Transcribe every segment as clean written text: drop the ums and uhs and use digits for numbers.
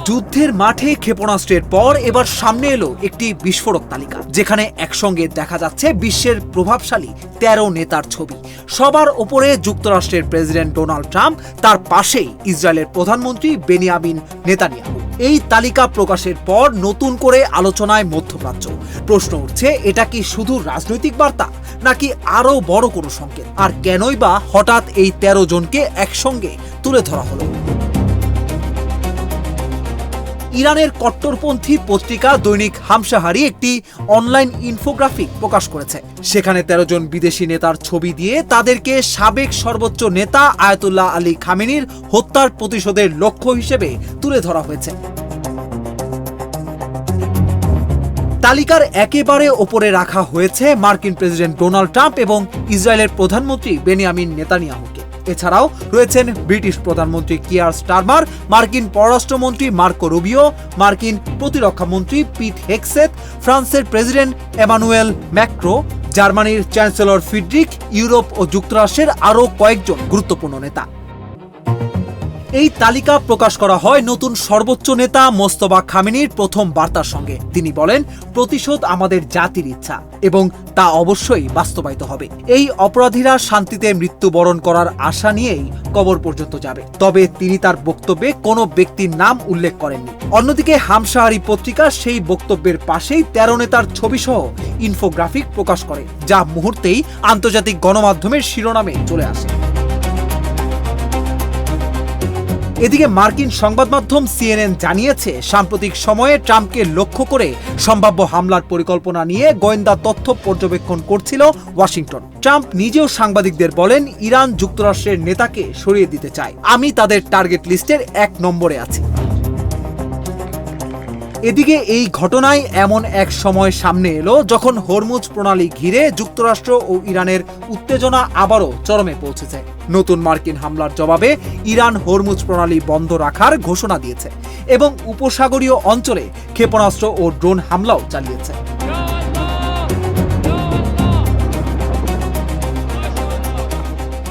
যুদ্ধের মাঠে ক্ষেপণাস্ত্রের পর এবার সামনে এলো একটি বিস্ফোরক তালিকা, যেখানে একসঙ্গে দেখা যাচ্ছে বিশ্বের প্রভাবশালী ১৩ নেতার ছবি। সবার ওপরে যুক্তরাষ্ট্রের প্রেসিডেন্ট ডোনাল্ড ট্রাম্প, তার পাশেই ইসরায়েলের প্রধানমন্ত্রী বেনিয়ামিন নেতানিয়াহু। এই তালিকা প্রকাশের পর নতুন করে আলোচনায় মধ্যপ্রাচ্য। প্রশ্ন উঠছে, এটা কি শুধু রাজনৈতিক বার্তা নাকি আরো বড় কোনো সংকেত? আর কেনই বা হঠাৎ এই ১৩ জনকে একসঙ্গে তুলে ধরা হলো? ইরানের কট্টরপন্থী পত্রিকা দৈনিক হামশাহারি একটি অনলাইন ইনফোগ্রাফিক প্রকাশ করেছে। সেখানে ১৩ জন বিদেশি নেতার ছবি দিয়ে তাদেরকে সাবেক সর্বোচ্চ নেতা আয়াতুল্লাহ আলী খামেনির হত্যার প্রতিশোধের লক্ষ্য হিসেবে তুলে ধরা হয়েছে। তালিকার একেবারে ওপরে রাখা হয়েছে মার্কিন প্রেসিডেন্ট ডোনাল্ড ট্রাম্প এবং ইসরায়েলের প্রধানমন্ত্রী বেনিয়ামিন নেতানিয়াহুকে। এছাড়াও রয়েছেন ব্রিটিশ প্রধানমন্ত্রী কিয়ার স্টারমার, মার্কিন পররাষ্ট্রমন্ত্রী মার্কো রুবিও, মার্কিন প্রতিরক্ষা মন্ত্রী পিট হেগসেথ, ফ্রান্সের প্রেসিডেন্ট এমানুয়েল ম্যাক্রো, জার্মানির চ্যান্সেলর ফ্রিডরিখ, ইউরোপ ও যুক্তরাষ্ট্রের আরও কয়েকজন গুরুত্বপূর্ণ নেতা। এই তালিকা প্রকাশ করা হয় নতুন সর্বোচ্চ নেতা মোস্তফা খামেনির প্রথম বার্তার সঙ্গে। তিনি বলেন, প্রতিশোধ আমাদের জাতির ইচ্ছা এবং তা অবশ্যই বাস্তবায়িত হবে। এই অপরাধীরা শান্তিতে মৃত্যুবরণ করার আশা নিয়েই কবর পর্যন্ত যাবে। তবে তিনি তার বক্তব্যে কোনো ব্যক্তির নাম উল্লেখ করেননি। অন্যদিকে হামশাহারি পত্রিকা সেই বক্তব্যের পাশেই ১৩ নেতার ছবিসহ ইনফোগ্রাফিক প্রকাশ করে, যা মুহূর্তেই আন্তর্জাতিক গণমাধ্যমের শিরোনামে চলে আসে। এদিকে মার্কিন সংবাদ মাধ্যম সিএনএন জানিয়েছে, সাম্প্রতিক সময়ে ট্রাম্পকে লক্ষ্য করে সম্ভাব্য হামলার পরিকল্পনা নিয়ে গোয়েন্দা তথ্য পর্যবেক্ষণ করছিল ওয়াশিংটন। ট্রাম্প নিজেও সাংবাদিকদের বলেন, ইরান যুক্তরাষ্ট্রের নেতাকে সরিয়ে দিতে চায়, আমি তাদের টার্গেট লিস্টের ১ নম্বরে আছি। এদিকে এই ঘটনায় এমন এক সময় সামনে এলো যখন হরমুজ প্রণালী ঘিরে যুক্তরাষ্ট্র ও ইরানের উত্তেজনা আবারও চরমে পৌঁছেছে। নতুন মার্কিন হামলার জবাবে ইরান হরমুজ প্রণালী বন্ধ রাখার ঘোষণা দিয়েছে এবং উপসাগরীয় অঞ্চলে ক্ষেপণাস্ত্র ও ড্রোন হামলাও চালিয়েছে।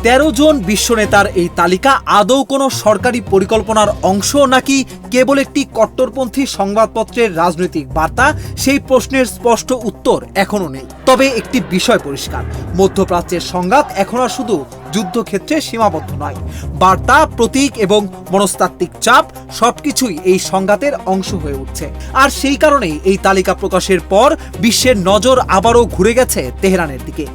১৩ জন বিশ্বনেতার এই তালিকা আদৌ কোনো সরকারি পরিকল্পনার অংশ নাকি কেবল একটি কট্টরপন্থী সংবাদপত্রের রাজনৈতিক বার্তা, সেই প্রশ্নের স্পষ্ট উত্তর এখনো নেই। তবে একটি বিষয় পরিষ্কার, মধ্যপ্রাচ্যের সংঘাত এখন আর শুধু যুদ্ধক্ষেত্রে সীমাবদ্ধ নয়। বার্তা, প্রতীক এবং মনস্তাত্ত্বিক চাপ সবকিছুই এই সংঘাতের অংশ হয়ে উঠছে। আর সেই কারণেই এই তালিকা প্রকাশের পর বিশ্বের নজর আবারও ঘুরে গেছে তেহরানের দিকে।